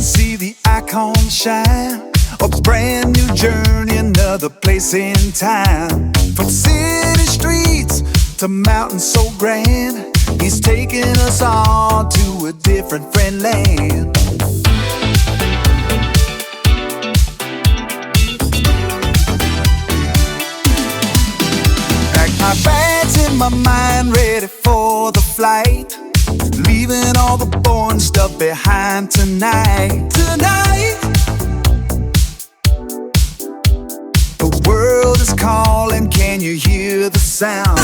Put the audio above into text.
See the icon shine, a brand new journey, another place in time. From city streets to mountains so grand, he's taking us all to a different friend land. Pack my bags in my mind, ready for the flight, leaving all the boring stuff behind tonight. Tonight, the world is calling, can you hear the sound?